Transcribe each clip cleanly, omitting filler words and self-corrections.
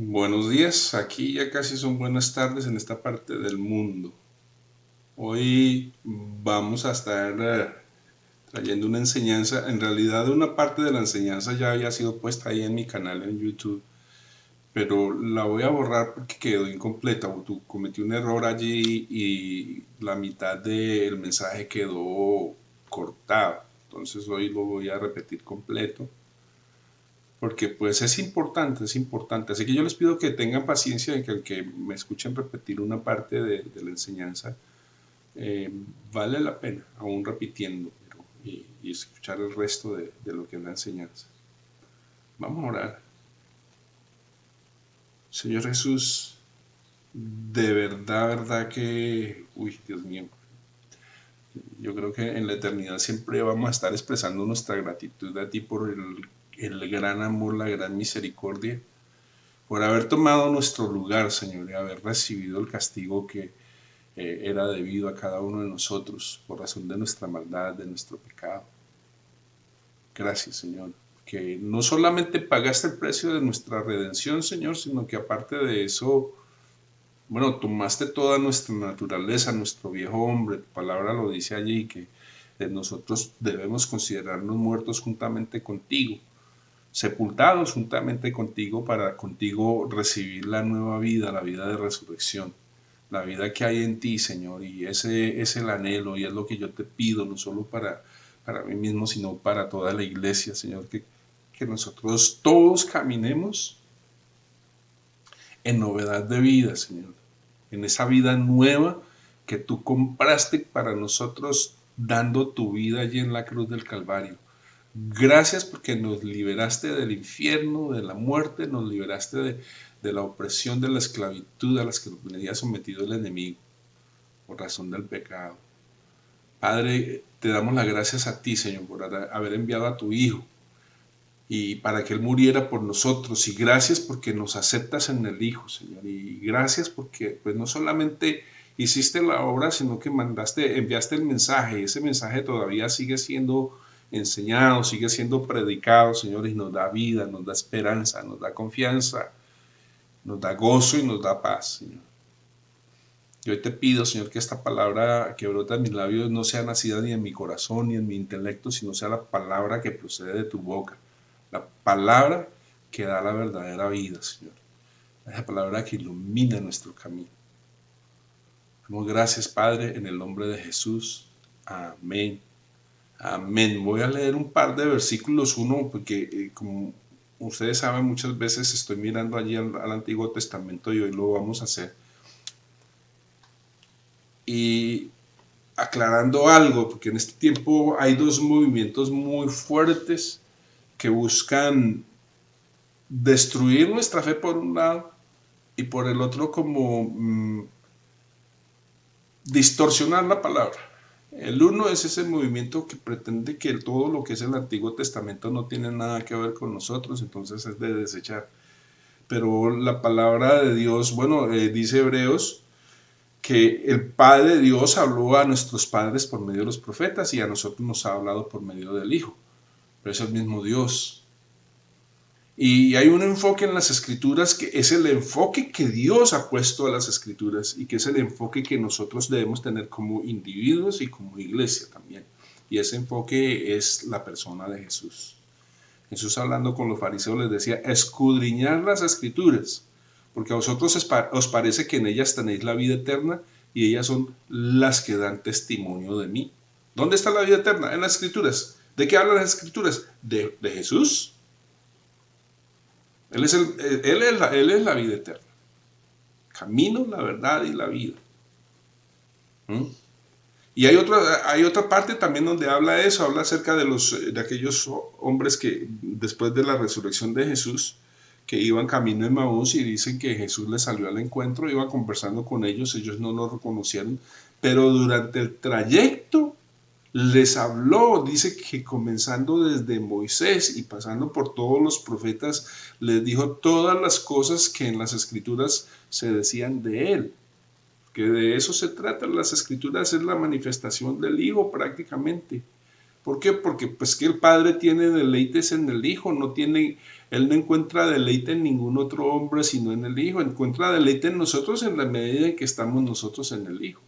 Buenos días, aquí ya casi son buenas tardes en esta parte del mundo. Hoy vamos a estar trayendo una enseñanza, en realidad una parte de la enseñanza ya había sido puesta ahí en mi canal en YouTube, pero la voy a borrar porque quedó incompleta. Cometí un error allí y la mitad del mensaje quedó cortado. Entonces hoy lo voy a repetir completo porque pues es importante, es importante. Así que yo les pido que tengan paciencia en que el que me escuchen repetir una parte de la enseñanza eh, vale la pena, aún repitiendo, y escuchar el resto de lo que es la enseñanza. Vamos a orar. Señor Jesús, de verdad, verdad que, uy, Dios mío, yo creo que en la eternidad siempre vamos a estar expresando nuestra gratitud a ti por el gran amor, la gran misericordia, por haber tomado nuestro lugar, Señor, y haber recibido el castigo que era debido a cada uno de nosotros por razón de nuestra maldad, de nuestro pecado. Gracias, Señor, que no solamente pagaste el precio de nuestra redención, Señor, sino que aparte de eso, bueno, tomaste toda nuestra naturaleza, nuestro viejo hombre. Tu palabra lo dice allí, que nosotros debemos considerarnos muertos juntamente contigo, sepultados juntamente contigo para contigo recibir la nueva vida, la vida de resurrección, la vida que hay en ti, Señor, y ese es el anhelo y es lo que yo te pido, no solo para mí mismo, sino para toda la iglesia, Señor, que nosotros todos caminemos en novedad de vida, Señor, en esa vida nueva que tú compraste para nosotros dando tu vida allí en la cruz del Calvario. Gracias porque nos liberaste del infierno, de la muerte, nos liberaste de la opresión, de la esclavitud a las que nos venía sometido el enemigo por razón del pecado. Padre, te damos las gracias a ti, Señor, por haber enviado a tu Hijo y para que Él muriera por nosotros. Y gracias porque nos aceptas en el Hijo, Señor. Y gracias porque pues no solamente hiciste la obra, sino que enviaste el mensaje. Y ese mensaje todavía sigue siendo enseñado, sigue siendo predicado, Señor, y nos da vida, nos da esperanza, nos da confianza, nos da gozo y nos da paz, Señor. Yo hoy te pido, Señor, que esta palabra que brota en mis labios no sea nacida ni en mi corazón ni en mi intelecto, sino sea la palabra que procede de tu boca. La palabra que da la verdadera vida, Señor. Esa palabra que ilumina nuestro camino. Damos gracias, Padre, en el nombre de Jesús. Amén. Amén. Voy a leer un par de versículos. Uno, porque como ustedes saben, muchas veces estoy mirando allí al Antiguo Testamento y hoy lo vamos a hacer. Y aclarando algo, porque en este tiempo hay dos movimientos muy fuertes que buscan destruir nuestra fe por un lado y por el otro como distorsionar la palabra. El uno es ese movimiento que pretende que todo lo que es el Antiguo Testamento no tiene nada que ver con nosotros, entonces es de desechar. Pero la palabra de Dios, bueno, dice Hebreos, que el Padre Dios habló a nuestros padres por medio de los profetas y a nosotros nos ha hablado por medio del Hijo. Pero es el mismo Dios. Y hay un enfoque en las escrituras que es el enfoque que Dios ha puesto a las escrituras y que es el enfoque que nosotros debemos tener como individuos y como iglesia también. Y ese enfoque es la persona de Jesús. Jesús hablando con los fariseos les decía, escudriñar las escrituras, porque a vosotros os parece que en ellas tenéis la vida eterna y ellas son las que dan testimonio de mí. ¿Dónde está la vida eterna? En las escrituras. ¿De qué hablan las escrituras? De Jesús. Él es la vida eterna. Camino, la verdad y la vida. ¿Mm? Y hay otra parte también donde habla eso, habla acerca de aquellos hombres que después de la resurrección de Jesús, que iban camino en Maús y dicen que Jesús les salió al encuentro, iba conversando con ellos no lo reconocieron, pero durante el trayecto les habló, dice que comenzando desde Moisés y pasando por todos los profetas, les dijo todas las cosas que en las escrituras se decían de él, que de eso se trata, las escrituras es la manifestación del Hijo prácticamente. ¿Por qué? Porque pues que el Padre tiene deleites en el Hijo, Él no encuentra deleite en ningún otro hombre sino en el Hijo, encuentra deleite en nosotros en la medida en que estamos nosotros en el Hijo,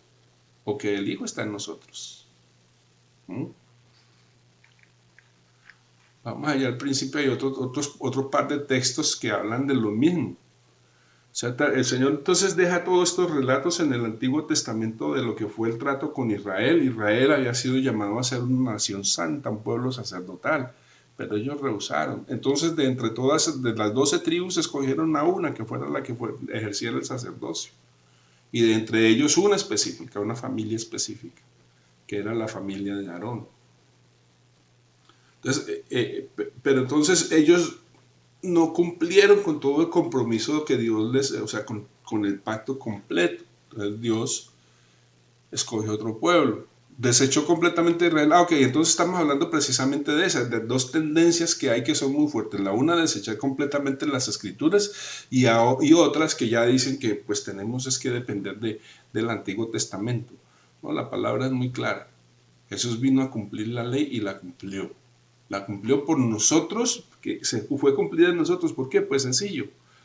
o que el Hijo está en nosotros. ¿Mm? Vamos allá al principio, hay otro par de textos que hablan de lo mismo. O sea, el Señor entonces deja todos estos relatos en el Antiguo Testamento de lo que fue el trato con Israel. Israel había sido llamado a ser una nación santa, un pueblo sacerdotal, pero ellos rehusaron. Entonces, de entre todas, de las 12 tribus, escogieron a una que fuera la que ejerciera el sacerdocio. Y de entre ellos una específica, una familia específica, que era la familia de Aarón. Entonces, pero entonces ellos no cumplieron con todo el compromiso que Dios les, o sea, con el pacto completo. Entonces Dios escogió otro pueblo, desechó completamente a Israel. Ok, entonces estamos hablando precisamente de esas, de dos tendencias que hay que son muy fuertes. La una, desechar completamente las escrituras y otras que ya dicen que pues tenemos es que depender del Antiguo Testamento. No, la palabra es muy clara. Jesús vino a cumplir la ley y la cumplió. La cumplió por nosotros, que fue cumplida en nosotros. ¿Por qué? Pues sencillo.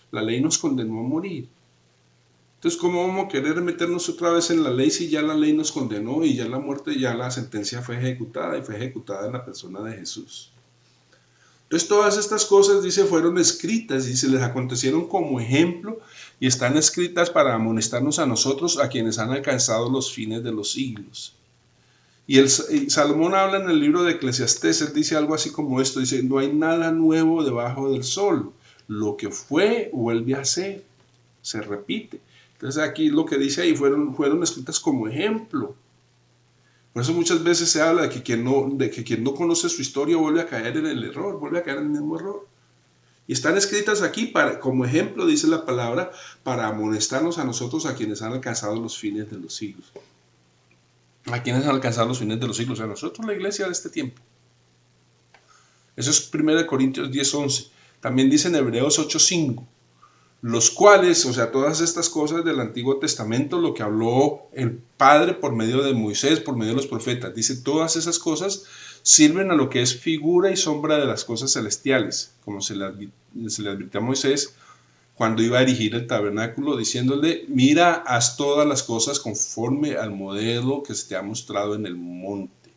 La ley nos condenó a morir. Entonces, ¿cómo vamos a querer meternos otra vez en la ley si ya la ley nos condenó y ya la muerte, ya la sentencia fue ejecutada y fue ejecutada en la persona de Jesús? Entonces, todas estas cosas, dice, fueron escritas y se les acontecieron como ejemplo y están escritas para amonestarnos a nosotros, a quienes han alcanzado los fines de los siglos. Y Salomón habla en el libro de Eclesiastés, él dice algo así como esto, dice, no hay nada nuevo debajo del sol, lo que fue vuelve a ser, se repite. Entonces aquí lo que dice ahí fueron escritas como ejemplo. Por eso muchas veces se habla de que quien no conoce su historia vuelve a caer en el error, vuelve a caer en el mismo error. Y están escritas aquí como ejemplo, dice la palabra, para amonestarnos a nosotros, a quienes han alcanzado los fines de los siglos. A quienes han alcanzado los fines de los siglos, a nosotros, la iglesia de este tiempo. Eso es 1 Corintios 10:11. También dice en Hebreos 8:5. Los cuales, o sea, todas estas cosas del Antiguo Testamento, lo que habló el Padre por medio de Moisés, por medio de los profetas, dice, todas esas cosas sirven a lo que es figura y sombra de las cosas celestiales, como se le advirtió a Moisés cuando iba a erigir el tabernáculo, diciéndole, mira, haz todas las cosas conforme al modelo que se te ha mostrado en el monte.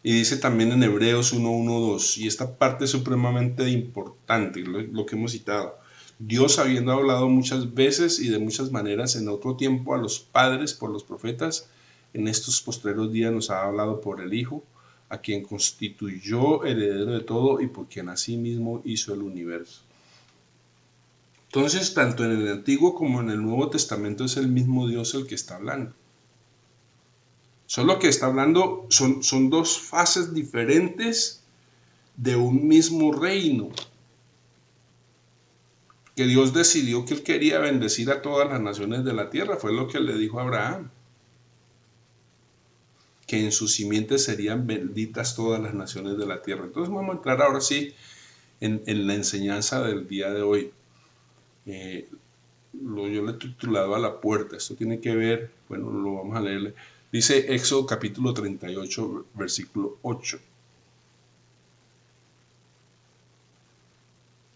Y dice también en Hebreos 1:1-2, y esta parte es supremamente importante, lo que hemos citado. Dios, habiendo hablado muchas veces y de muchas maneras en otro tiempo a los padres por los profetas, en estos postreros días nos ha hablado por el Hijo, a quien constituyó heredero de todo y por quien asimismo hizo el universo. Entonces, tanto en el Antiguo como en el Nuevo Testamento es el mismo Dios el que está hablando. Solo que está hablando, son dos fases diferentes de un mismo reino. Que Dios decidió que Él quería bendecir a todas las naciones de la tierra, fue lo que le dijo a Abraham. Que en su simiente serían benditas todas las naciones de la tierra. Entonces vamos a entrar ahora sí en la enseñanza del día de hoy. Yo le he titulado a la puerta. Esto tiene que ver, bueno, lo vamos a leer. Dice Éxodo capítulo 38, versículo 8.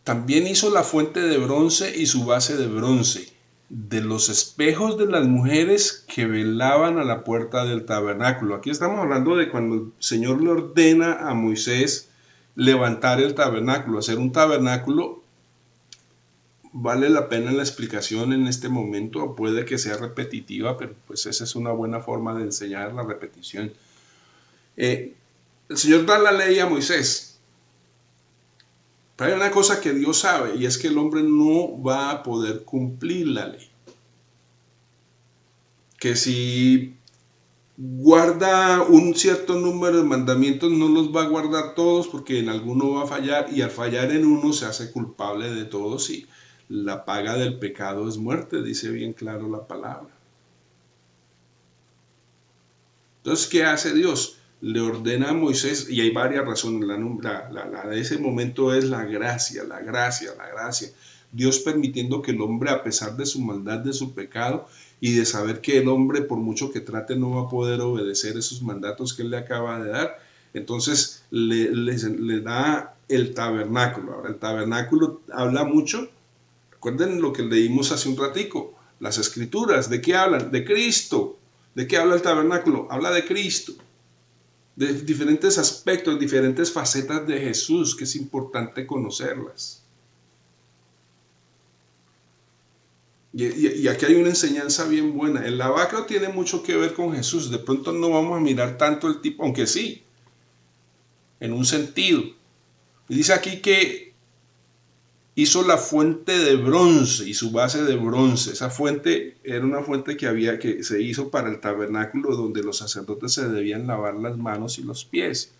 También hizo la fuente de bronce y su base de bronce, de los espejos de las mujeres que velaban a la puerta del tabernáculo. Aquí estamos hablando de cuando el Señor le ordena a Moisés levantar el tabernáculo, hacer un tabernáculo. Vale la pena la explicación en este momento, puede que sea repetitiva, pero pues esa es una buena forma de enseñar la repetición. El Señor da la ley a Moisés, pero hay una cosa que Dios sabe y es que el hombre no va a poder cumplir la ley. Que si guarda un cierto número de mandamientos no los va a guardar todos porque en alguno va a fallar y al fallar en uno se hace culpable de todos y la paga del pecado es muerte, dice bien claro la palabra. Entonces, ¿qué hace Dios? Le ordena a Moisés, y hay varias razones, la de ese momento es la gracia. Dios permitiendo que el hombre, a pesar de su maldad, de su pecado, y de saber que el hombre, por mucho que trate, no va a poder obedecer esos mandatos que él le acaba de dar, Entonces le da el tabernáculo. Ahora, el tabernáculo habla mucho. Recuerden lo que leímos hace un ratico. Las escrituras, ¿de qué hablan? De Cristo. ¿De qué habla el tabernáculo? Habla de Cristo. De diferentes aspectos, diferentes facetas de Jesús, que es importante conocerlas. Y aquí hay una enseñanza bien buena. El lavacro tiene mucho que ver con Jesús. De pronto no vamos a mirar tanto el tipo, aunque sí, en un sentido. Y dice aquí que hizo la fuente de bronce y su base de bronce. Esa fuente era una fuente que se hizo para el tabernáculo, donde los sacerdotes se debían lavar las manos y los pies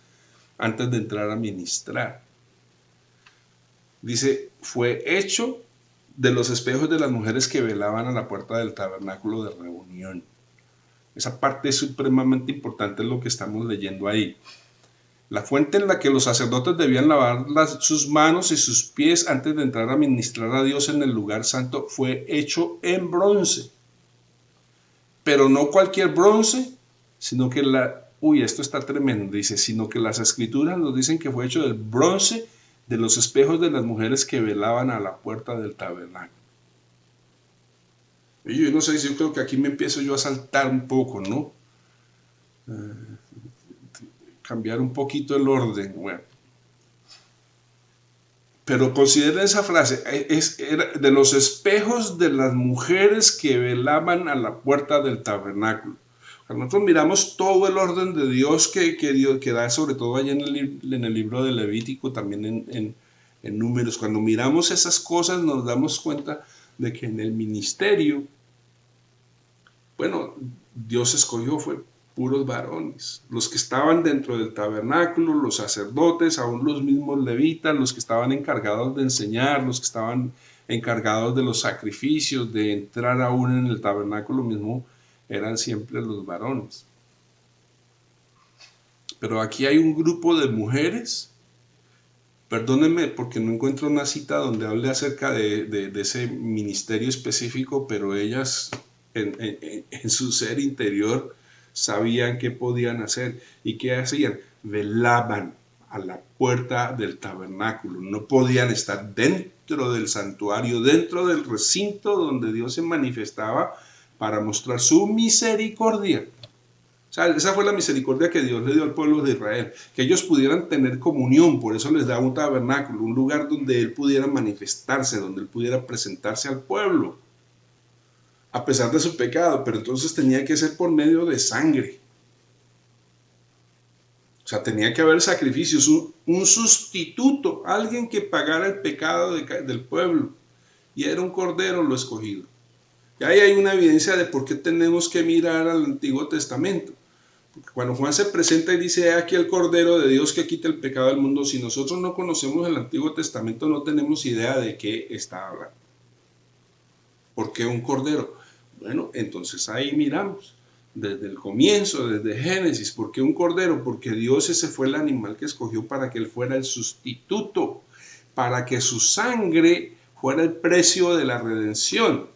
antes de entrar a ministrar. Dice, fue hecho de los espejos de las mujeres que velaban a la puerta del tabernáculo de reunión. Esa parte es supremamente importante, en lo que estamos leyendo ahí. La fuente en la que los sacerdotes debían lavar sus manos y sus pies antes de entrar a ministrar a Dios en el lugar santo fue hecho en bronce. Pero no cualquier bronce, sino que esto está tremendo, dice, sino que las escrituras nos dicen que fue hecho del bronce de los espejos de las mujeres que velaban a la puerta del tabernáculo. Y yo no sé, yo creo que aquí me empiezo yo a saltar un poco, ¿no? Cambiar un poquito el orden, bueno. Pero consideren esa frase, era de los espejos de las mujeres que velaban a la puerta del tabernáculo. Nosotros miramos todo el orden de Dios que da, sobre todo allá en el libro de Levítico, también en Números. Cuando miramos esas cosas nos damos cuenta de que en el ministerio, bueno, Dios escogió fue puros varones, los que estaban dentro del tabernáculo, los sacerdotes, aún los mismos levitas, los que estaban encargados de enseñar, los que estaban encargados de los sacrificios, de entrar aún en el tabernáculo mismo, eran siempre los varones. Pero aquí hay un grupo de mujeres, perdónenme porque no encuentro una cita donde hable acerca de ese ministerio específico, pero ellas en su ser interior sabían qué podían hacer y qué hacían. Velaban a la puerta del tabernáculo. No podían estar dentro del santuario, dentro del recinto donde Dios se manifestaba para mostrar su misericordia. O sea, esa fue la misericordia que Dios le dio al pueblo de Israel, que ellos pudieran tener comunión. Por eso les daba un tabernáculo, un lugar donde Él pudiera manifestarse, donde Él pudiera presentarse al pueblo, a pesar de su pecado, pero entonces tenía que ser por medio de sangre. O sea, tenía que haber sacrificios, un sustituto, alguien que pagara el pecado del pueblo. Y era un cordero lo escogido. Y ahí hay una evidencia de por qué tenemos que mirar al Antiguo Testamento. Porque cuando Juan se presenta y dice, aquí el Cordero de Dios que quita el pecado del mundo, si nosotros no conocemos el Antiguo Testamento, no tenemos idea de qué está hablando. ¿Por qué un cordero? Bueno, entonces ahí miramos, desde el comienzo, desde Génesis, ¿por qué un cordero? Porque Dios ese fue el animal que escogió para que Él fuera el sustituto, para que su sangre fuera el precio de la redención.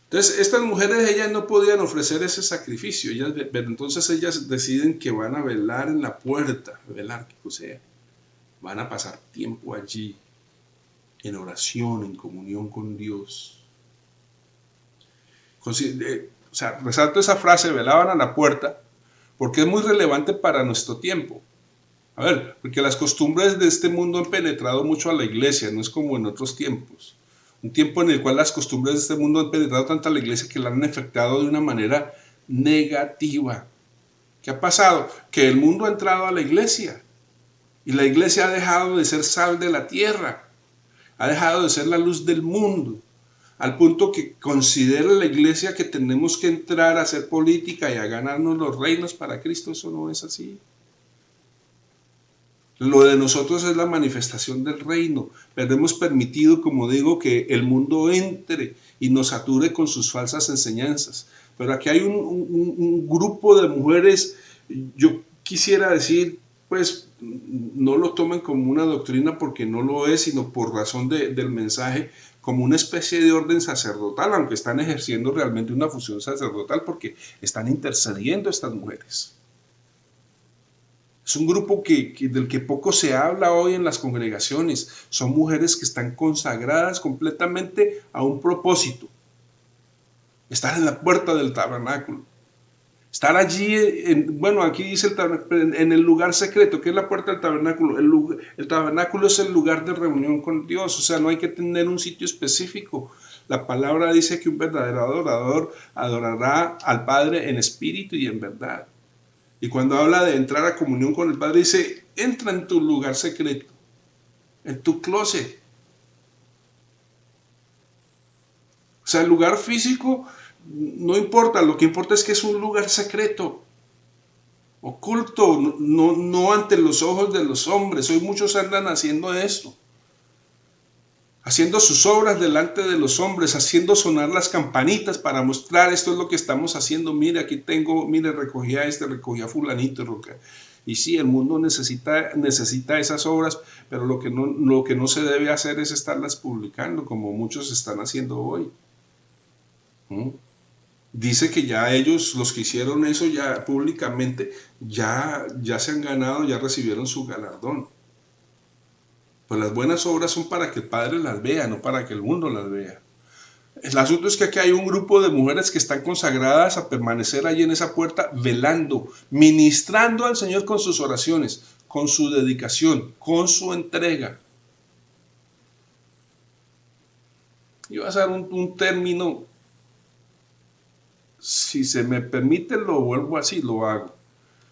Entonces, estas mujeres, ellas no podían ofrecer ese sacrificio, pero entonces ellas deciden que van a velar en la puerta, velar, o sea, van a pasar tiempo allí, en oración, en comunión con Dios. O sea, resalto esa frase, velaban a la puerta, porque es muy relevante para nuestro tiempo. A ver, porque las costumbres de este mundo han penetrado mucho a la iglesia, no es como en otros tiempos. Un tiempo en el cual las costumbres de este mundo han penetrado tanto a la iglesia que la han afectado de una manera negativa. ¿Qué ha pasado? Que el mundo ha entrado a la iglesia y la iglesia ha dejado de ser sal de la tierra. Ha dejado de ser la luz del mundo, al punto que considera la iglesia que tenemos que entrar a hacer política y a ganarnos los reinos para Cristo. Eso no es así. Lo de nosotros es la manifestación del reino, pero hemos permitido, como digo, que el mundo entre y nos sature con sus falsas enseñanzas. Pero aquí hay un grupo de mujeres, yo quisiera decir, pues no lo tomen como una doctrina porque no lo es, sino por razón del mensaje, como una especie de orden sacerdotal, aunque están ejerciendo realmente una función sacerdotal porque están intercediendo estas mujeres. Es un grupo del que poco se habla hoy en las congregaciones. Son mujeres que están consagradas completamente a un propósito. Estar en la puerta del tabernáculo. Estar allí, bueno, aquí dice en el lugar secreto, que es la puerta del tabernáculo. El tabernáculo es el lugar de reunión con Dios, o sea, no hay que tener un sitio específico. La palabra dice que un verdadero adorador adorará al Padre en espíritu y en verdad. Y cuando habla de entrar a comunión con el Padre, dice, entra en tu lugar secreto, en tu closet. O sea, el lugar físico no importa, lo que importa es que es un lugar secreto, oculto, no ante los ojos de los hombres. Hoy muchos andan haciendo esto, haciendo sus obras delante de los hombres, haciendo sonar las campanitas para mostrar esto es lo que estamos haciendo. Mire, aquí tengo, mire, recogí a fulanito. Y sí, el mundo necesita esas obras, pero lo que no se debe hacer es estarlas publicando como muchos están haciendo hoy. Dice que ya ellos, los que hicieron eso ya públicamente, ya se han ganado, ya recibieron su galardón. Pues las buenas obras son para que el Padre las vea, no para que el mundo las vea. El asunto es que aquí hay un grupo de mujeres que están consagradas a permanecer allí en esa puerta, velando, ministrando al Señor con sus oraciones, con su dedicación, con su entrega. Yo voy a usar un término, si se me permite lo vuelvo así, lo hago.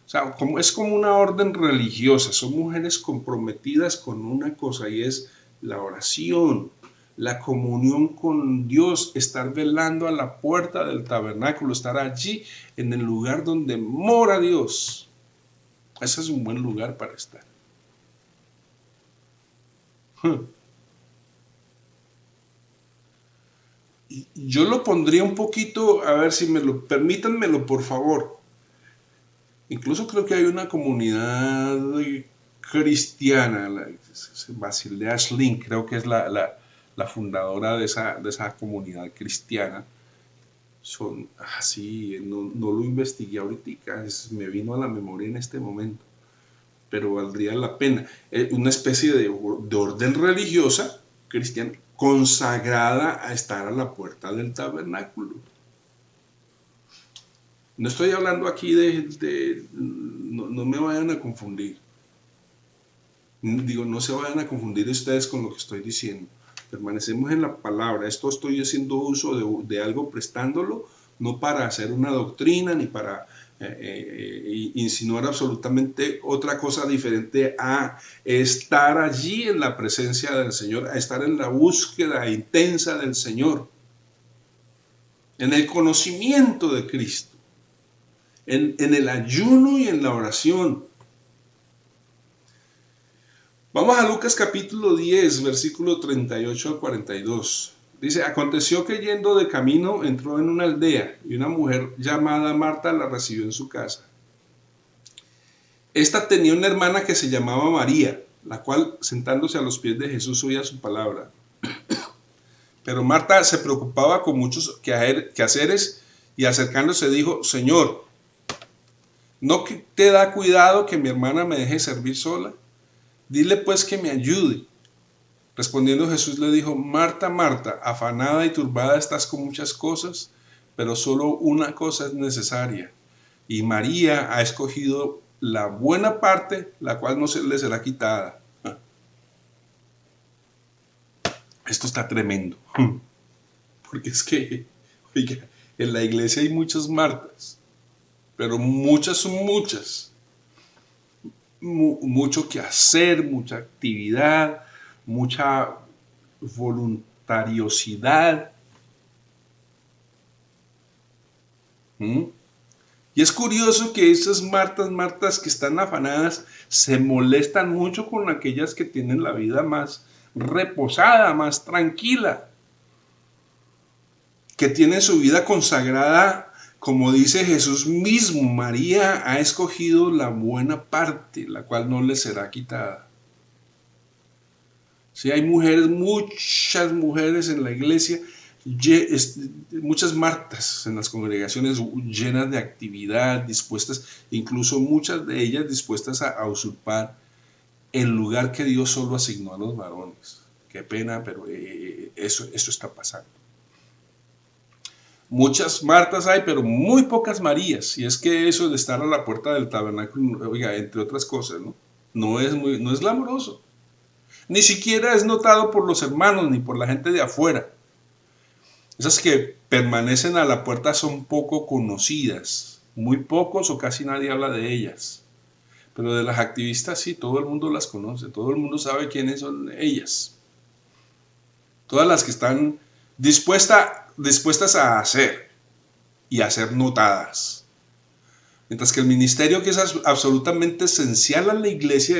O sea, es como una orden religiosa, son mujeres comprometidas con una cosa y es la oración, la comunión con Dios, estar velando a la puerta del tabernáculo, estar allí en el lugar donde mora Dios. Ese es un buen lugar para estar. Yo lo pondría un poquito, a ver si permítanmelo por favor. Incluso creo que hay una comunidad cristiana, Basilea Schling, creo que es la fundadora de esa comunidad cristiana. Son así, no lo investigué ahorita, me vino a la memoria en este momento, pero valdría la pena. Una especie de orden religiosa cristiana consagrada a estar a la puerta del tabernáculo. No estoy hablando aquí no me vayan a confundir. Digo, no se vayan a confundir ustedes con lo que estoy diciendo. Permanecemos en la palabra. Esto estoy haciendo uso de algo prestándolo, no para hacer una doctrina ni para insinuar absolutamente otra cosa diferente a estar allí en la presencia del Señor, a estar en la búsqueda intensa del Señor, en el conocimiento de Cristo. En el ayuno y en la oración. Vamos a Lucas capítulo 10, versículo 38 al 42. Dice, aconteció que yendo de camino entró en una aldea y una mujer llamada Marta la recibió en su casa. Esta tenía una hermana que se llamaba María, la cual sentándose a los pies de Jesús oía su palabra. Pero Marta se preocupaba con muchos quehaceres y acercándose dijo, Señor, ¿no te da cuidado que mi hermana me deje servir sola? Dile pues que me ayude. Respondiendo Jesús le dijo, Marta, Marta, afanada y turbada estás con muchas cosas, pero solo una cosa es necesaria. Y María ha escogido la buena parte, la cual no se le será quitada. Esto está tremendo. Porque es que, oiga, en la iglesia hay muchas Martas, pero muchas son muchas. Mucho que hacer, mucha actividad, mucha voluntariosidad. Y es curioso que esas Martas que están afanadas se molestan mucho con aquellas que tienen la vida más reposada, más tranquila, que tienen su vida consagrada Como dice Jesús mismo, María ha escogido la buena parte, la cual no le será quitada. Sí, hay mujeres, muchas mujeres en la iglesia, muchas Martas en las congregaciones llenas de actividad, dispuestas, incluso muchas de ellas dispuestas a usurpar el lugar que Dios solo asignó a los varones. Qué pena, pero eso está pasando. Muchas Martas hay, pero muy pocas Marías. Y es que eso de estar a la puerta del tabernáculo, oiga, entre otras cosas, no es glamoroso. Ni siquiera es notado por los hermanos ni por la gente de afuera. Esas que permanecen a la puerta son poco conocidas. Muy pocos o casi nadie habla de ellas. Pero de las activistas sí, todo el mundo las conoce. Todo el mundo sabe quiénes son ellas. Todas las que están dispuestas a hacer y a ser notadas. Mientras que el ministerio, que es absolutamente esencial a la iglesia,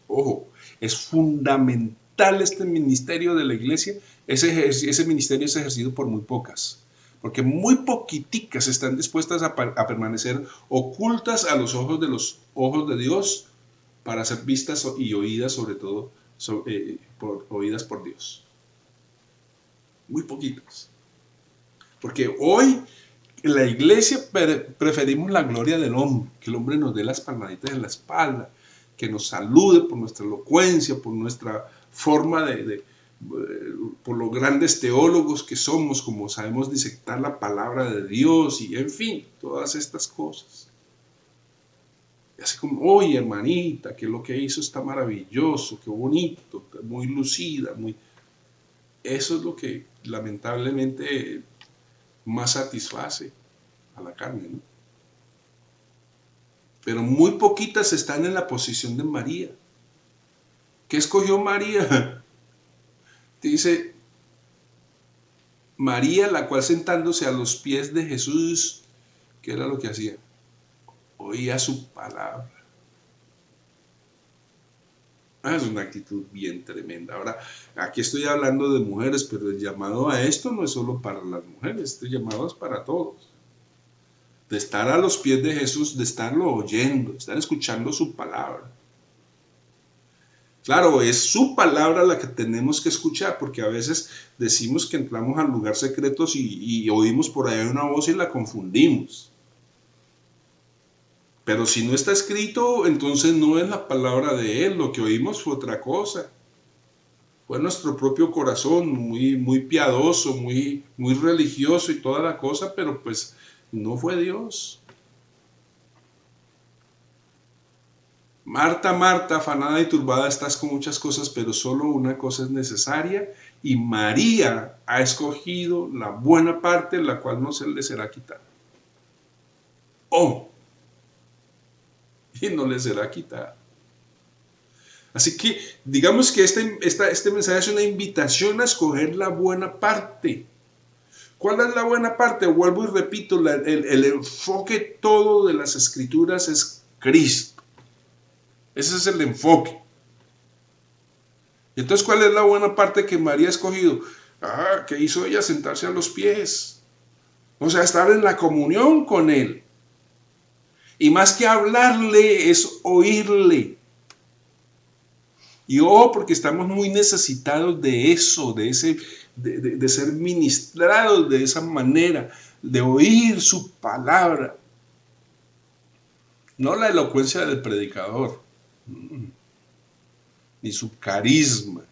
ojo, es fundamental este ministerio de la iglesia, ese ministerio es ejercido por muy pocas, porque muy poquiticas están dispuestas a permanecer ocultas a los ojos de Dios para ser vistas y oídas, sobre todo, oídas por Dios. Muy poquitas. Porque hoy en la iglesia preferimos la gloria del hombre, que el hombre nos dé las palmaditas en la espalda, que nos salude por nuestra elocuencia, por nuestra forma por los grandes teólogos que somos, como sabemos disectar la palabra de Dios y en fin, todas estas cosas. Y así como, oye hermanita, que lo que hizo está maravilloso, qué bonito, muy lucida, eso es lo que lamentablemente más satisface a la carne, ¿no? Pero muy poquitas están en la posición de María. ¿Qué escogió María? Dice, María, la cual sentándose a los pies de Jesús, ¿qué era lo que hacía? Oía su palabra. Es una actitud bien tremenda. Ahora, aquí estoy hablando de mujeres, pero el llamado a esto no es solo para las mujeres, este llamado es para todos. De estar a los pies de Jesús, de estarlo oyendo, de estar escuchando su palabra. Claro, es su palabra la que tenemos que escuchar, porque a veces decimos que entramos al lugar secreto y oímos por ahí una voz y la confundimos. Pero si no está escrito, entonces no es la palabra de Él, lo que oímos fue otra cosa. Fue nuestro propio corazón, muy piadoso, muy religioso y toda la cosa, pero pues no fue Dios. Marta, Marta, afanada y turbada estás con muchas cosas, pero solo una cosa es necesaria, y María ha escogido la buena parte, la cual no se le será quitada. Y no le será quitada. Así que digamos que este mensaje es una invitación a escoger la buena parte. ¿Cuál es la buena parte? Vuelvo y repito, el enfoque todo de las escrituras es Cristo. Ese es el enfoque. Entonces, ¿cuál es la buena parte que María ha escogido? ¿Qué hizo ella? Sentarse a los pies. O sea, estar en la comunión con Él. Y más que hablarle, es oírle. Y porque estamos muy necesitados de eso, de ser ministrados de esa manera, de oír su palabra. No la elocuencia del predicador, ni su carisma,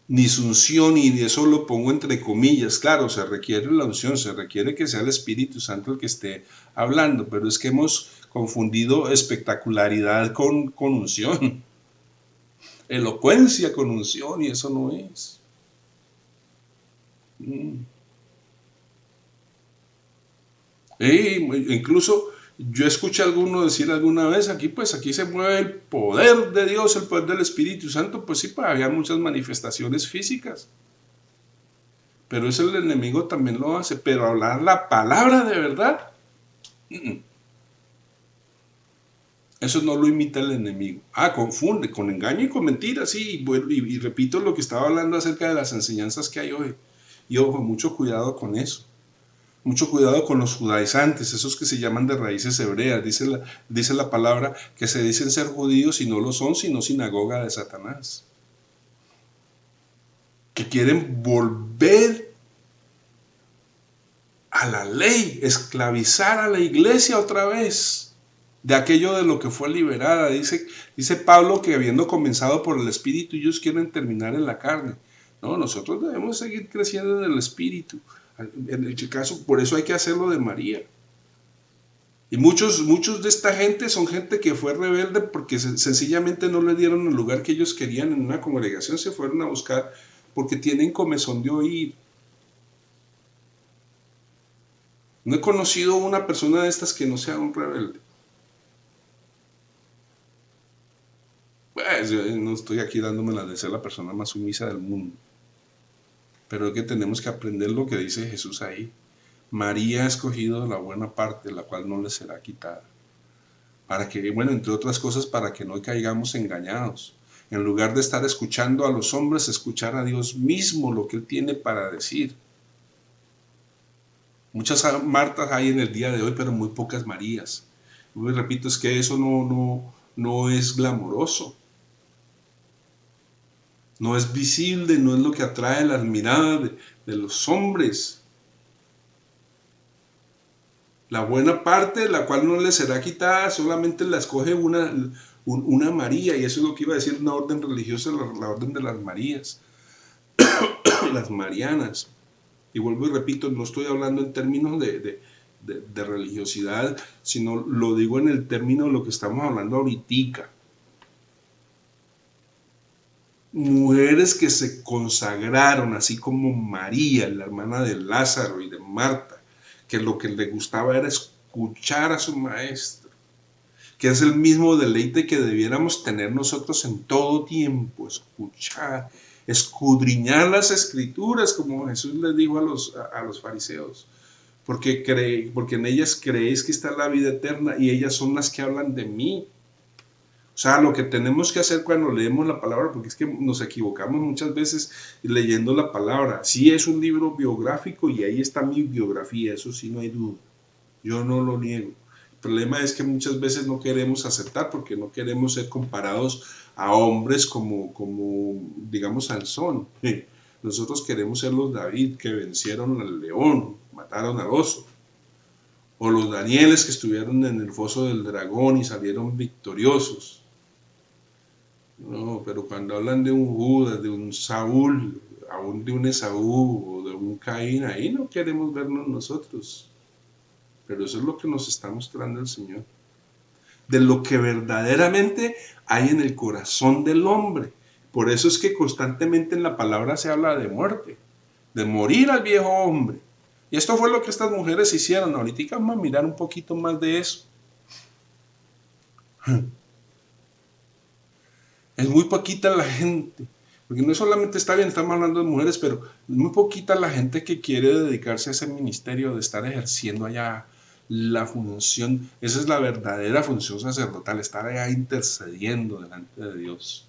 ni su unción, y de eso lo pongo entre comillas. Claro, se requiere la unción, se requiere que sea el Espíritu Santo el que esté hablando, pero es que hemos confundido espectacularidad con unción, elocuencia con unción, y eso no es. Incluso yo escuché a alguno decir alguna vez, aquí se mueve el poder de Dios, el poder del Espíritu Santo. Pues sí, había muchas manifestaciones físicas, pero eso el enemigo también lo hace. Pero hablar la palabra de verdad, eso no lo imita el enemigo. Confunde con engaño y con mentira, sí. Y repito lo que estaba hablando acerca de las enseñanzas que hay hoy. Y ojo, mucho cuidado con eso. Mucho cuidado con los judaizantes, esos que se llaman de raíces hebreas. Dice la palabra que se dicen ser judíos y no lo son, sino sinagoga de Satanás. Que quieren volver a la ley, esclavizar a la iglesia otra vez, de aquello de lo que fue liberada. Dice Pablo que habiendo comenzado por el Espíritu, ellos quieren terminar en la carne. No, nosotros debemos seguir creciendo en el Espíritu. En el caso, por eso hay que hacerlo de María. Y muchos de esta gente son gente que fue rebelde porque sencillamente no le dieron el lugar que ellos querían en una congregación, se fueron a buscar porque tienen comezón de oír. No he conocido una persona de estas que no sea un rebelde. Pues yo no estoy aquí dándome la de ser la persona más sumisa del mundo. Pero es que tenemos que aprender lo que dice Jesús ahí. María ha escogido la buena parte, la cual no le será quitada. Para que, bueno, entre otras cosas, para que no caigamos engañados. En lugar de estar escuchando a los hombres, escuchar a Dios mismo lo que Él tiene para decir. Muchas Martas hay en el día de hoy, pero muy pocas Marías. Y repito, es que eso no es glamoroso. No es visible, no es lo que atrae las miradas de los hombres. La buena parte, la cual no le será quitada, solamente la escoge una María, y eso es lo que iba a decir una orden religiosa, la orden de las Marías, las Marianas. Y vuelvo y repito, no estoy hablando en términos de religiosidad, sino lo digo en el término de lo que estamos hablando ahorita. Mujeres que se consagraron, así como María, la hermana de Lázaro y de Marta, que lo que le gustaba era escuchar a su maestro, que es el mismo deleite que debiéramos tener nosotros en todo tiempo, escuchar, escudriñar las escrituras, como Jesús les dijo a los fariseos, porque en ellas creéis que está la vida eterna y ellas son las que hablan de mí. O sea, lo que tenemos que hacer cuando leemos la palabra, porque es que nos equivocamos muchas veces leyendo la palabra. Sí es un libro biográfico y ahí está mi biografía, eso sí no hay duda. Yo no lo niego. El problema es que muchas veces no queremos aceptar porque no queremos ser comparados a hombres como digamos, Sansón. Nosotros queremos ser los David que vencieron al león, mataron al oso. O los Danieles que estuvieron en el foso del dragón y salieron victoriosos. No, pero cuando hablan de un Judas, de un Saúl, aún de un Esaú o de un Caín, ahí no queremos vernos nosotros. Pero eso es lo que nos está mostrando el Señor. De lo que verdaderamente hay en el corazón del hombre. Por eso es que constantemente en la palabra se habla de muerte, de morir al viejo hombre. Y esto fue lo que estas mujeres hicieron. Ahorita vamos a mirar un poquito más de eso. Es muy poquita la gente, porque no solamente está bien, estamos hablando de mujeres, pero es muy poquita la gente que quiere dedicarse a ese ministerio de estar ejerciendo allá la función. Esa es la verdadera función sacerdotal, estar allá intercediendo delante de Dios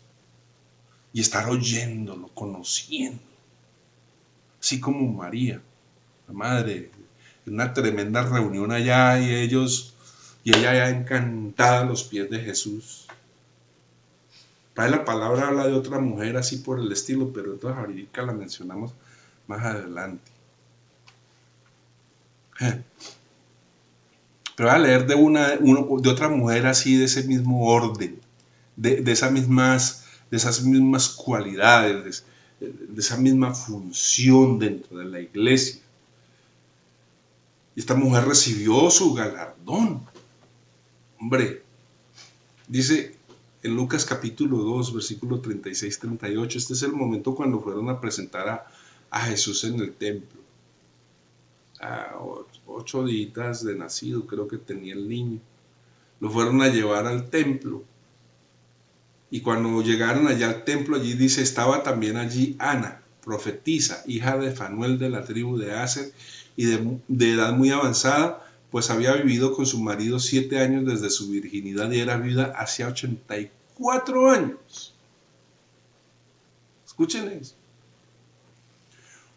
y estar oyéndolo, conociendo, así como María, la madre, una tremenda reunión allá y ella ya encantada a los pies de Jesús. La palabra habla de otra mujer así por el estilo, pero entonces ahorita la mencionamos más adelante. Pero voy a leer de otra mujer así de ese mismo orden, de esas mismas cualidades, de esa misma función dentro de la iglesia. Y esta mujer recibió su galardón. Hombre, dice en Lucas capítulo 2, versículo 36-38, este es el momento cuando fueron a presentar a Jesús en el templo. A 8 días de nacido, creo que tenía el niño. Lo fueron a llevar al templo. Y cuando llegaron allá al templo, allí dice, estaba también allí Ana, profetisa, hija de Fanuel de la tribu de Aser, y de edad muy avanzada, pues había vivido con su marido 7 años desde su virginidad y era viuda hacía 84 años. Escuchen eso.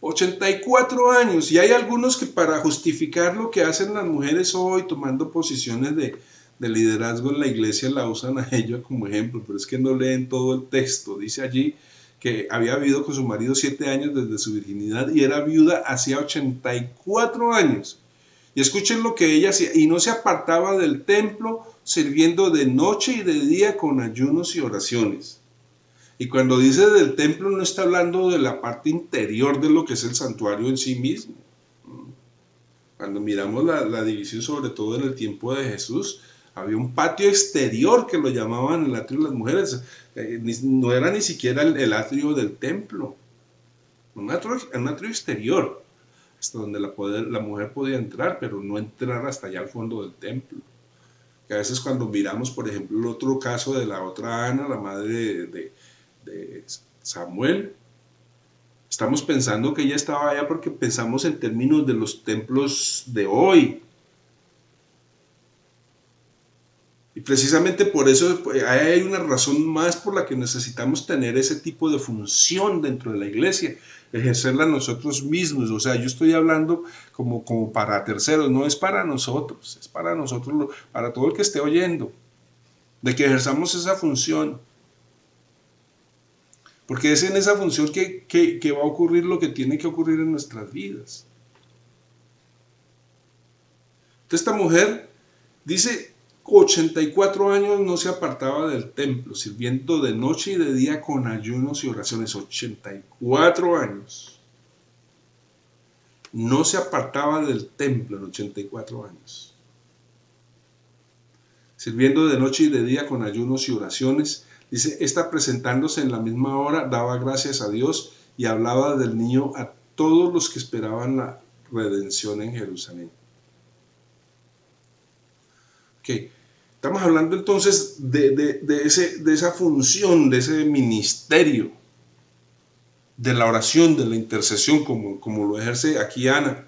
84 años. Y hay algunos que para justificar lo que hacen las mujeres hoy, tomando posiciones de liderazgo en la iglesia, la usan a ella como ejemplo, pero es que no leen todo el texto. Dice allí que había vivido con su marido 7 años desde su virginidad y era viuda hacía 84 años. Y escuchen lo que ella hacía, y no se apartaba del templo, sirviendo de noche y de día con ayunos y oraciones. Y cuando dice del templo no está hablando de la parte interior de lo que es el santuario en sí mismo. Cuando miramos la división, sobre todo en el tiempo de Jesús, había un patio exterior que lo llamaban el atrio de las mujeres. No era ni siquiera el atrio del templo, un atrio exterior, hasta donde la mujer podía entrar, pero no entrar hasta allá al fondo del templo. Que a veces cuando miramos, por ejemplo, el otro caso de la otra Ana, la madre de Samuel, estamos pensando que ella estaba allá porque pensamos en términos de los templos de hoy. Y precisamente por eso hay una razón más por la que necesitamos tener ese tipo de función dentro de la iglesia, ejercerla nosotros mismos. O sea, yo estoy hablando como para terceros, no es para nosotros, es para nosotros, para todo el que esté oyendo, de que ejerzamos esa función. Porque es en esa función que va a ocurrir lo que tiene que ocurrir en nuestras vidas. Entonces esta mujer dice, 84 años no se apartaba del templo, sirviendo de noche y de día con ayunos y oraciones. 84 años. No se apartaba del templo en 84 años. Sirviendo de noche y de día con ayunos y oraciones. Dice, esta presentándose en la misma hora, daba gracias a Dios y hablaba del niño a todos los que esperaban la redención en Jerusalén. Ok, estamos hablando entonces de esa función, de ese ministerio, de la oración, de la intercesión, como lo ejerce aquí Ana.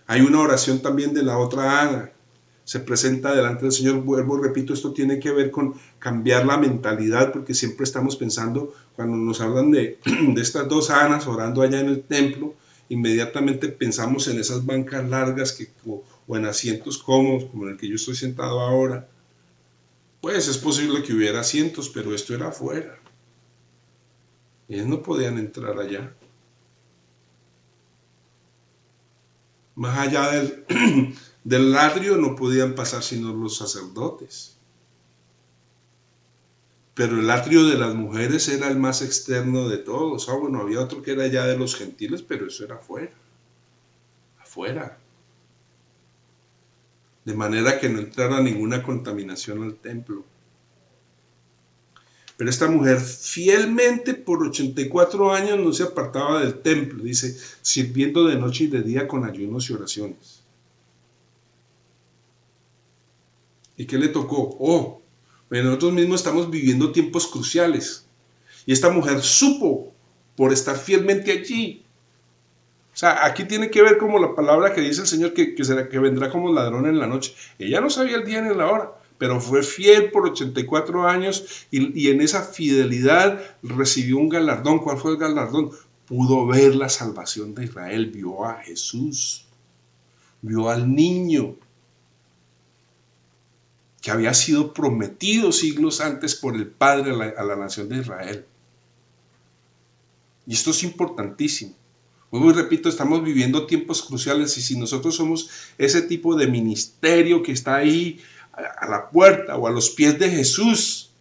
Hay una oración también de la otra Ana. Se presenta delante del Señor. Vuelvo, repito, esto tiene que ver con cambiar la mentalidad, porque siempre estamos pensando, cuando nos hablan de estas dos Anas orando allá en el templo, inmediatamente pensamos en esas bancas largas o en asientos cómodos, como en el que yo estoy sentado ahora. Pues es posible que hubiera asientos, pero esto era afuera. Ellos no podían entrar allá. Más allá del atrio no podían pasar sino los sacerdotes. Pero el atrio de las mujeres era el más externo de todos. Bueno, había otro que era ya de los gentiles, pero eso era afuera. Afuera. De manera que no entrara ninguna contaminación al templo. Pero esta mujer fielmente por 84 años no se apartaba del templo, dice, sirviendo de noche y de día con ayunos y oraciones. ¿Y qué le tocó? Bueno, nosotros mismos estamos viviendo tiempos cruciales. Y esta mujer supo por estar fielmente allí. O sea, aquí tiene que ver como la palabra que dice el Señor que vendrá como ladrón en la noche. Ella no sabía el día ni la hora, pero fue fiel por 84 años y en esa fidelidad recibió un galardón. ¿Cuál fue el galardón? Pudo ver la salvación de Israel, vio a Jesús, vio al niño que había sido prometido siglos antes por el Padre a la nación de Israel. Y esto es importantísimo. Vuelvo y repito, estamos viviendo tiempos cruciales y si nosotros somos ese tipo de ministerio que está ahí a la puerta o a los pies de Jesús,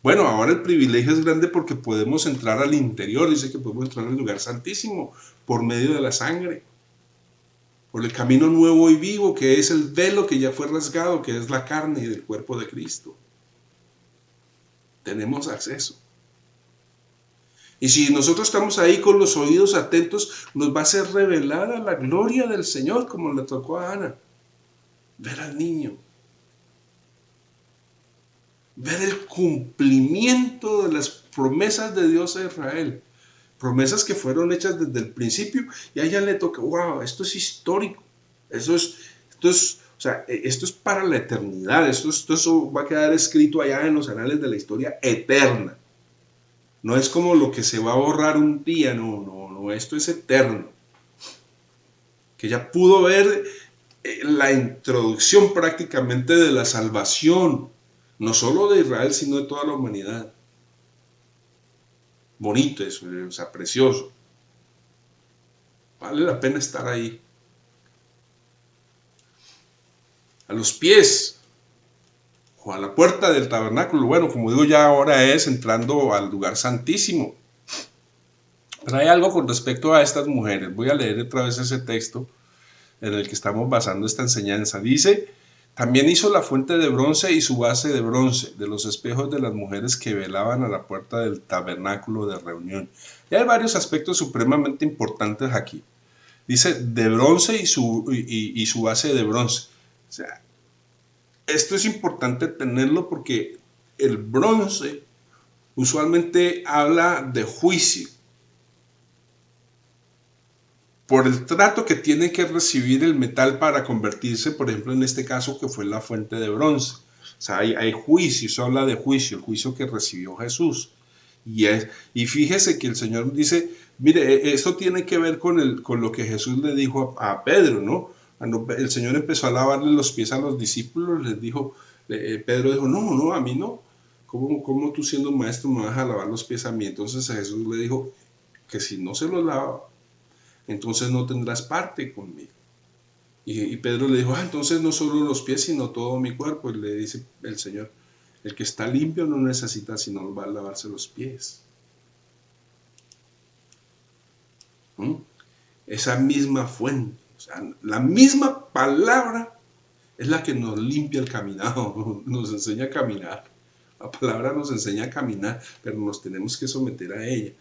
bueno, ahora el privilegio es grande porque podemos entrar al interior, dice que podemos entrar al lugar santísimo por medio de la sangre, por el camino nuevo y vivo que es el velo que ya fue rasgado, que es la carne y del cuerpo de Cristo. Tenemos acceso. Y si nosotros estamos ahí con los oídos atentos, nos va a ser revelada la gloria del Señor, como le tocó a Ana. Ver al niño. Ver el cumplimiento de las promesas de Dios a Israel. Promesas que fueron hechas desde el principio y a ella le toca, wow, esto es histórico. Esto es para la eternidad. Esto va a quedar escrito allá en los anales de la historia eterna. No es como lo que se va a borrar un día, no, esto es eterno. que ella pudo ver la introducción prácticamente de la salvación, no solo de Israel, sino de toda la humanidad. Bonito eso, o sea, precioso. Vale la pena estar ahí. A los pies, o a la puerta del tabernáculo. Bueno, como digo, ya ahora es entrando al lugar santísimo. Pero hay algo con respecto a estas mujeres. Voy a leer otra vez ese texto en el que estamos basando esta enseñanza. Dice, también hizo la fuente de bronce y su base de bronce, de los espejos de las mujeres que velaban a la puerta del tabernáculo de reunión. Y hay varios aspectos supremamente importantes aquí. Dice, de bronce y su base de bronce. O sea, esto es importante tenerlo porque el bronce usualmente habla de juicio, por el trato que tiene que recibir el metal para convertirse, por ejemplo, en este caso que fue la fuente de bronce. O sea, hay juicio, eso habla de juicio, el juicio que recibió Jesús. Y fíjese que el Señor dice, mire, esto tiene que ver con lo que Jesús le dijo a Pedro, ¿no? Cuando el Señor empezó a lavarle los pies a los discípulos, les dijo, Pedro dijo, no, a mí no. ¿Cómo tú siendo maestro me vas a lavar los pies a mí? Entonces Jesús le dijo que si no se los lava, entonces no tendrás parte conmigo. Y Pedro le dijo, entonces no solo los pies, sino todo mi cuerpo. Y le dice el Señor, el que está limpio no necesita sino va a lavarse los pies. Esa misma fuente, o sea, la misma palabra es la que nos limpia el caminado, nos enseña a caminar. La palabra nos enseña a caminar, pero nos tenemos que someter a ella.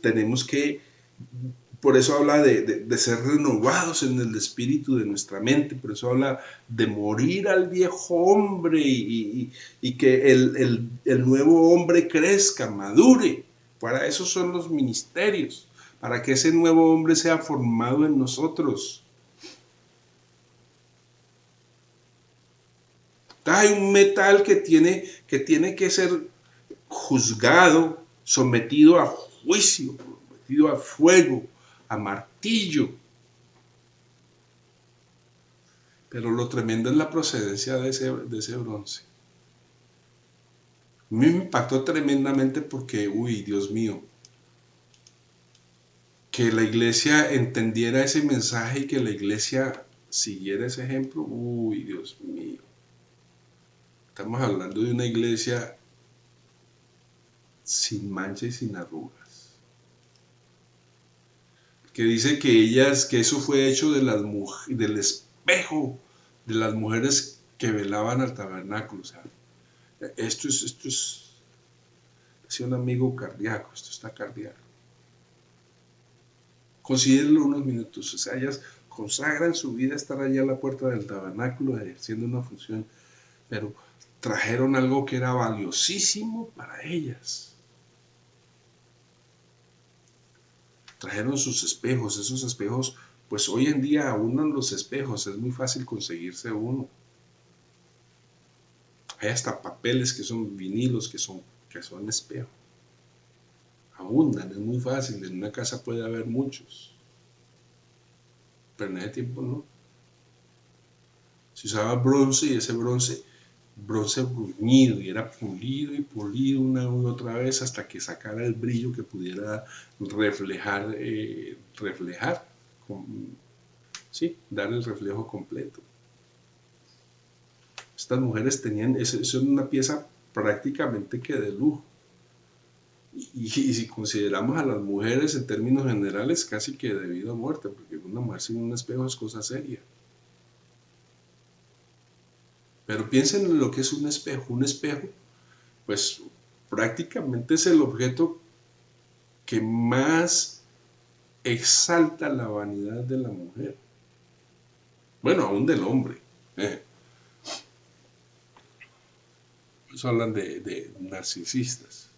Tenemos que, por eso habla de ser renovados en el espíritu de nuestra mente, por eso habla de morir al viejo hombre y que el nuevo hombre crezca, madure. Para eso son los ministerios, para que ese nuevo hombre sea formado en nosotros. Hay un metal que tiene que ser juzgado, sometido a juicio, sometido a fuego, a martillo. Pero lo tremendo es la procedencia de ese bronce. A mí me impactó tremendamente porque, Dios mío, que la iglesia entendiera ese mensaje y que la iglesia siguiera ese ejemplo. Dios mío. Estamos hablando de una iglesia sin mancha y sin arrugas. Que dice que eso fue hecho del espejo de las mujeres que velaban al tabernáculo. O sea, esto es un amigo cardíaco, esto está cardíaco. Considérenlo unos minutos, o sea, ellas consagran su vida a estar allá a la puerta del tabernáculo ejerciendo una función, pero trajeron algo que era valiosísimo para ellas. Trajeron sus espejos, esos espejos, pues hoy en día abundan los espejos, es muy fácil conseguirse uno. Hay hasta papeles que son vinilos, que son espejos. Abundan, es muy fácil, en una casa puede haber muchos. Pero en ese tiempo no. Se usaba bronce y ese bronce bruñido, y era pulido y pulido una y otra vez hasta que sacara el brillo que pudiera reflejar, dar el reflejo completo. Estas mujeres tenían, eso es una pieza prácticamente que de lujo. Y si consideramos a las mujeres en términos generales, casi que de vida o muerte, porque una mujer sin un espejo es cosa seria. Pero piensen en lo que es un espejo. Un espejo, pues prácticamente es el objeto que más exalta la vanidad de la mujer. Bueno, aún del hombre. Eso hablan de narcisistas.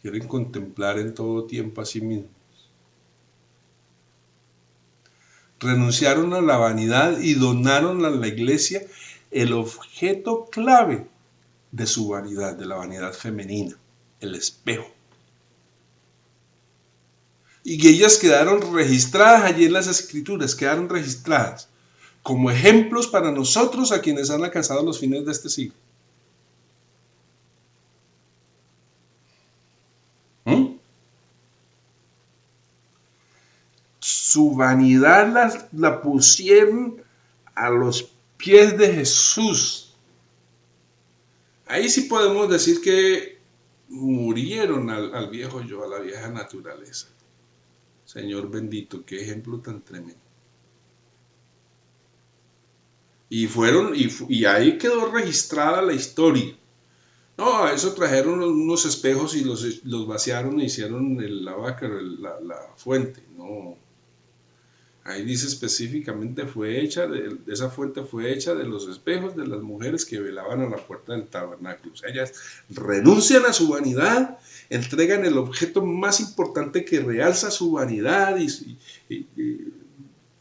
Quieren contemplar en todo tiempo a sí mismos. Renunciaron a la vanidad y donaron a la iglesia el objeto clave de su vanidad, de la vanidad femenina, el espejo. Y ellas quedaron registradas allí en las escrituras, quedaron registradas como ejemplos para nosotros a quienes han alcanzado los fines de este siglo. ¿Mm? Su vanidad la pusieron a los pies de Jesús. Ahí sí podemos decir que murieron al viejo yo, a la vieja naturaleza. Señor bendito, qué ejemplo tan tremendo. Y ahí quedó registrada la historia. No, a eso trajeron unos espejos y los vaciaron e hicieron la vaca, la fuente. No, ahí dice específicamente esa fuente fue hecha de los espejos de las mujeres que velaban a la puerta del tabernáculo. O sea, ellas renuncian a su vanidad, entregan el objeto más importante que realza su vanidad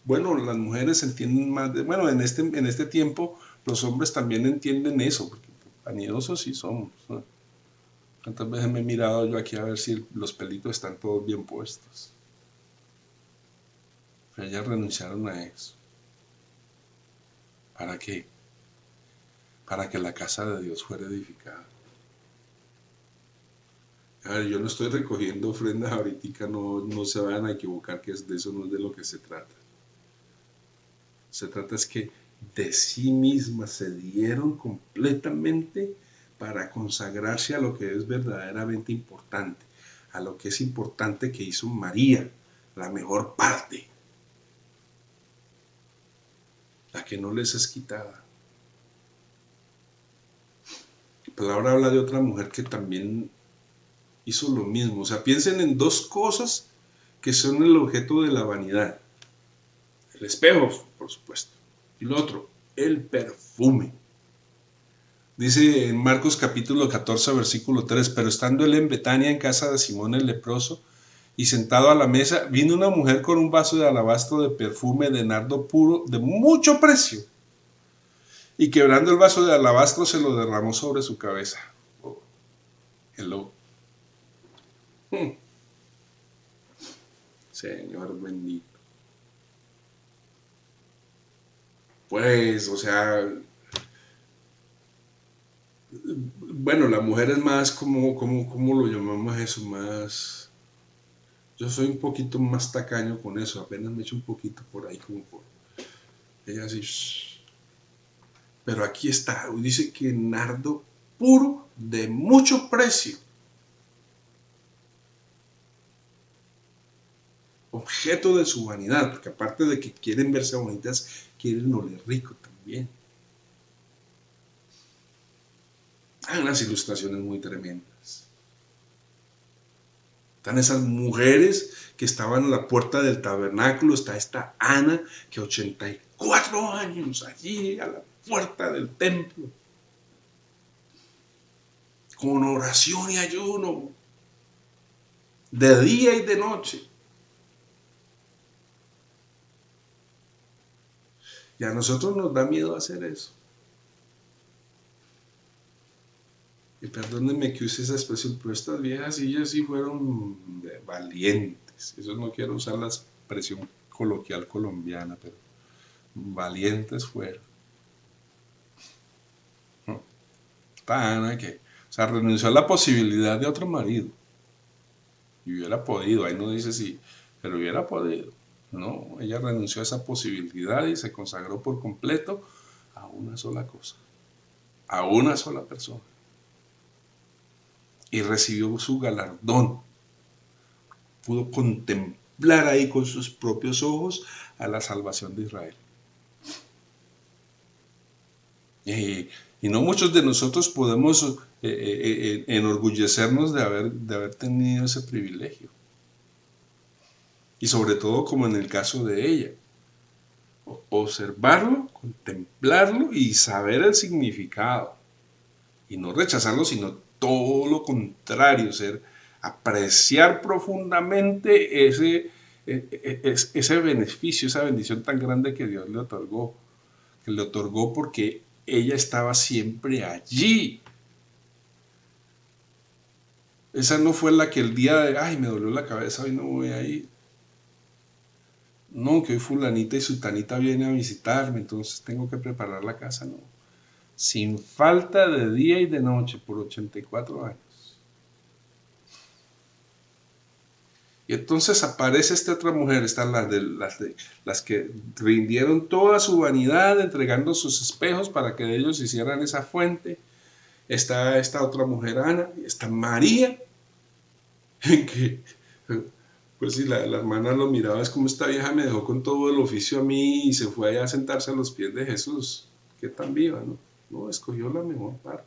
bueno, las mujeres entienden más, bueno, en este tiempo los hombres también entienden eso, porque vanidosos sí somos, ¿no? ¿Cuántas veces me he mirado yo aquí a ver si los pelitos están todos bien puestos? Pero ellas renunciaron a eso. ¿Para qué? Para que la casa de Dios fuera edificada. A ver, yo no estoy recogiendo ofrendas ahorita, no se vayan a equivocar, que de eso no es de lo que se trata. Se trata es que de sí mismas se dieron completamente para consagrarse a lo que es verdaderamente importante, a lo que es importante que hizo María, la mejor parte, la que no les es quitada. La palabra habla de otra mujer que también hizo lo mismo. O sea, piensen en dos cosas que son el objeto de la vanidad. El espejo, por supuesto. Y lo otro, el perfume. Dice en Marcos capítulo 14, versículo 3, pero estando él en Betania, en casa de Simón el leproso, y sentado a la mesa, vino una mujer con un vaso de alabastro de perfume de nardo puro, de mucho precio, y quebrando el vaso de alabastro se lo derramó sobre su cabeza. Oh, hello. Señor bendito. Pues, o sea, bueno, la mujer es más como lo llamamos eso, más... Yo soy un poquito más tacaño con eso, apenas me echo un poquito por ahí como por... Ella así... Pero aquí está, dice que nardo puro de mucho precio. Objeto de su vanidad, porque aparte de que quieren verse bonitas, quieren oler rico también. Hay unas ilustraciones muy tremendas. Están esas mujeres que estaban a la puerta del tabernáculo, está esta Ana, que 84 años allí a la puerta del templo, con oración y ayuno, de día y de noche. Y a nosotros nos da miedo hacer eso. Y perdónenme que use esa expresión, pero estas viejas sillas sí fueron valientes. Eso no quiero usar la expresión coloquial colombiana, pero valientes fueron. Tan que, o sea, renunció a la posibilidad de otro marido. Y hubiera podido, ahí no dice sí, pero hubiera podido. No, ella renunció a esa posibilidad y se consagró por completo a una sola cosa, a una sola persona. Y recibió su galardón. Pudo contemplar ahí con sus propios ojos a la salvación de Israel. Y no muchos de nosotros podemos enorgullecernos de haber tenido ese privilegio. Y sobre todo como en el caso de ella. Observarlo, contemplarlo y saber el significado. Y no rechazarlo, sino todo lo contrario, apreciar profundamente ese beneficio, esa bendición tan grande que Dios le otorgó. Que le otorgó porque ella estaba siempre allí. Esa no fue la que el día de, ay, me dolió la cabeza, hoy no voy a ir. No, que hoy fulanita y sultanita viene a visitarme, entonces tengo que preparar la casa, no. Sin falta de día y de noche por 84 años. Y entonces aparece esta otra mujer, están las que rindieron toda su vanidad entregando sus espejos para que ellos hicieran esa fuente. Está esta otra mujer, Ana, y está María, que pues sí, la hermana lo miraba, es como esta vieja me dejó con todo el oficio a mí y se fue allá a sentarse a los pies de Jesús. Qué tan viva, ¿no? No, escogió la mejor parte.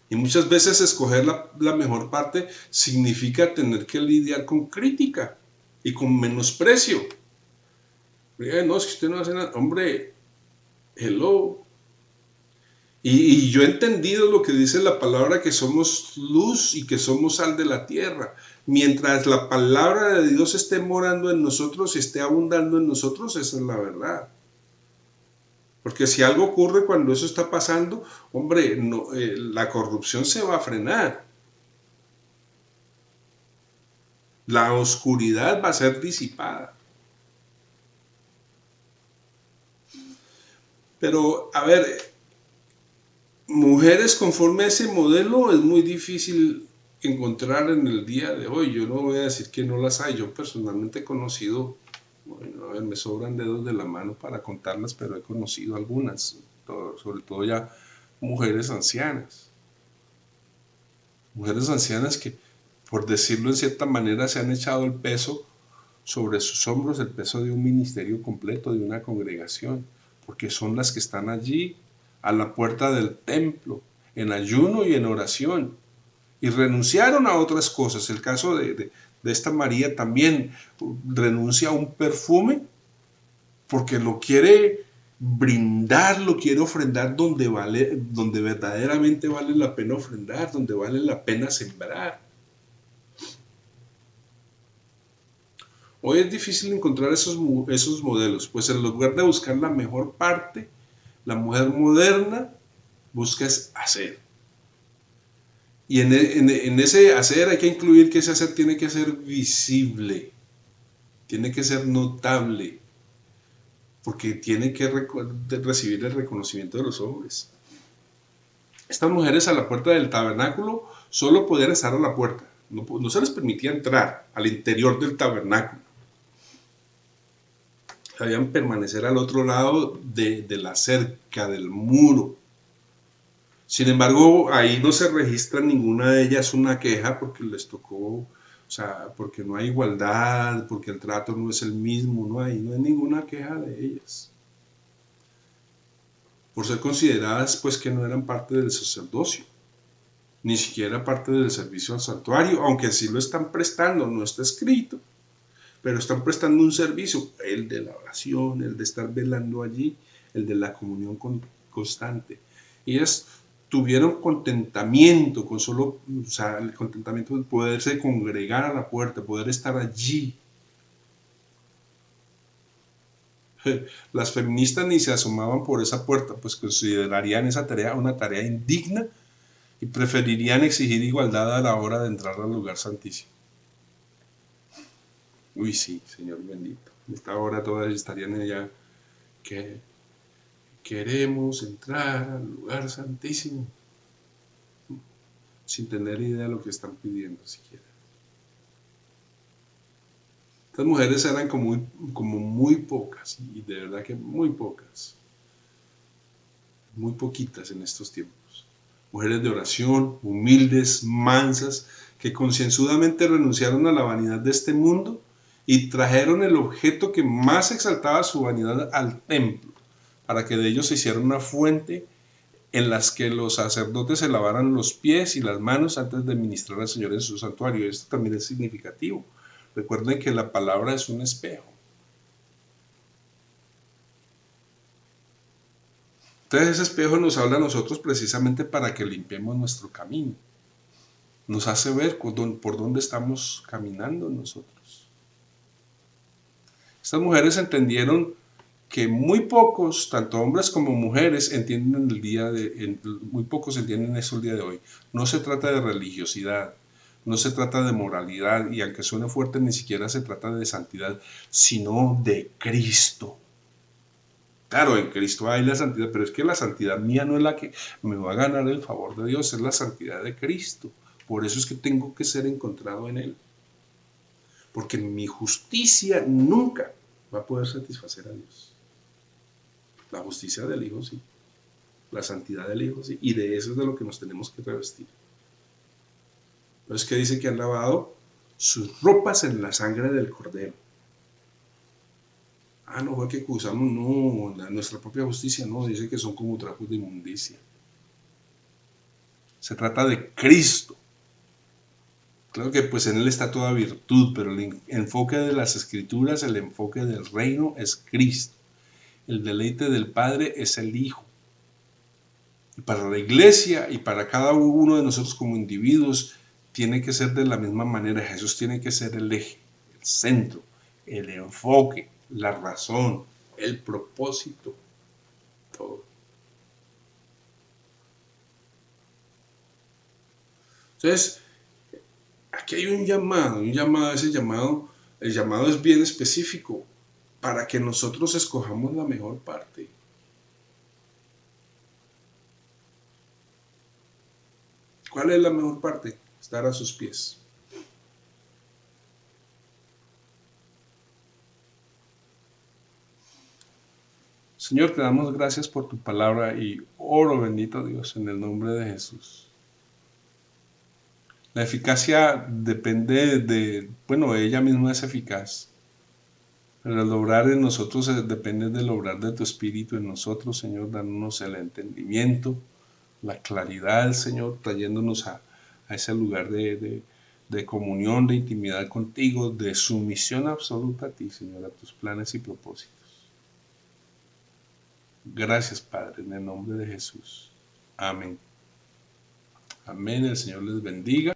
Y muchas veces escoger la mejor parte significa tener que lidiar con crítica y con menosprecio. No, es que usted no hace nada. Hombre, hello. Y yo he entendido lo que dice la palabra, que somos luz y que somos sal de la tierra. Mientras la palabra de Dios esté morando en nosotros y esté abundando en nosotros, esa es la verdad. Porque si algo ocurre cuando eso está pasando, hombre, no, la corrupción se va a frenar. La oscuridad va a ser disipada. Pero, a ver, mujeres conforme a ese modelo es muy difícil encontrar en el día de hoy. Yo no voy a decir que no las hay. Yo personalmente he conocido, bueno, a ver, me sobran dedos de la mano para contarlas, pero he conocido algunas, sobre todo ya mujeres ancianas. Mujeres ancianas que, por decirlo en cierta manera, se han echado el peso sobre sus hombros, el peso de un ministerio completo, de una congregación, porque son las que están allí a la puerta del templo, en ayuno y en oración, y renunciaron a otras cosas. El caso de esta María también renuncia a un perfume porque lo quiere brindar, lo quiere ofrendar donde verdaderamente vale la pena ofrendar, donde vale la pena sembrar. Hoy es difícil encontrar esos modelos, pues en lugar de buscar la mejor parte, la mujer moderna busca hacer. Y en ese hacer hay que incluir que ese hacer tiene que ser visible, tiene que ser notable, porque tiene que recibir el reconocimiento de los hombres. Estas mujeres a la puerta del tabernáculo solo podían estar a la puerta, no se les permitía entrar al interior del tabernáculo. Debían permanecer al otro lado de la cerca, del muro. Sin embargo, ahí no se registra ninguna de ellas una queja porque les tocó, o sea, porque no hay igualdad, porque el trato no es el mismo, no hay ninguna queja de ellas. Por ser consideradas, pues, que no eran parte del sacerdocio, ni siquiera parte del servicio al santuario, aunque sí lo están prestando, no está escrito, pero están prestando un servicio, el de la oración, el de estar velando allí, el de la comunión constante. Y ellas tuvieron contentamiento con solo, o sea, el contentamiento de poderse congregar a la puerta, poder estar allí. Las feministas ni se asomaban por esa puerta, pues considerarían esa tarea una tarea indigna y preferirían exigir igualdad a la hora de entrar al lugar santísimo. Uy, sí, Señor bendito. En esta hora todas estarían allá que queremos entrar al lugar santísimo, sin tener idea de lo que están pidiendo siquiera. Estas mujeres eran como muy pocas, y de verdad que muy pocas, muy poquitas en estos tiempos. Mujeres de oración, humildes, mansas, que concienzudamente renunciaron a la vanidad de este mundo y trajeron el objeto que más exaltaba su vanidad al templo, para que de ellos se hiciera una fuente en las que los sacerdotes se lavaran los pies y las manos antes de ministrar al Señor en su santuario. Esto también es significativo. Recuerden que la palabra es un espejo. Entonces ese espejo nos habla a nosotros precisamente para que limpiemos nuestro camino. Nos hace ver por dónde estamos caminando nosotros. Estas mujeres entendieron que muy pocos, tanto hombres como mujeres, entienden muy pocos entienden eso el día de hoy. No se trata de religiosidad, No se trata de moralidad, y aunque suene fuerte, ni siquiera se trata de santidad, sino de Cristo. Claro, en Cristo hay la santidad, pero es que la santidad mía no es la que me va a ganar el favor de Dios, es la santidad de Cristo. Por eso es que tengo que ser encontrado en Él. Porque mi justicia nunca va a poder satisfacer a Dios. La justicia del Hijo sí, la santidad del Hijo sí, y de eso es de lo que nos tenemos que revestir. Pero es que dice que han lavado sus ropas en la sangre del Cordero. Ah, no fue que acusamos, no, nuestra propia justicia, no, dice que son como trapos de inmundicia. Se trata de Cristo. Claro que pues en Él está toda virtud, pero el enfoque de las Escrituras, el enfoque del reino es Cristo. El deleite del Padre es el Hijo. Y para la iglesia y para cada uno de nosotros como individuos, tiene que ser de la misma manera. Jesús tiene que ser el eje, el centro, el enfoque, la razón, el propósito, todo. Entonces, aquí hay un llamado, ese llamado, el llamado es bien específico para que nosotros escojamos la mejor parte. ¿Cuál es la mejor parte? Estar a sus pies. Señor, te damos gracias por tu palabra y oro, bendito Dios, en el nombre de Jesús. La eficacia depende bueno, ella misma es eficaz, pero el obrar en nosotros depende del obrar de tu Espíritu en nosotros, Señor, dándonos el entendimiento, la claridad, Señor, trayéndonos a ese lugar de comunión, de intimidad contigo, de sumisión absoluta a ti, Señor, a tus planes y propósitos. Gracias, Padre, en el nombre de Jesús. Amén. Amén. El Señor les bendiga.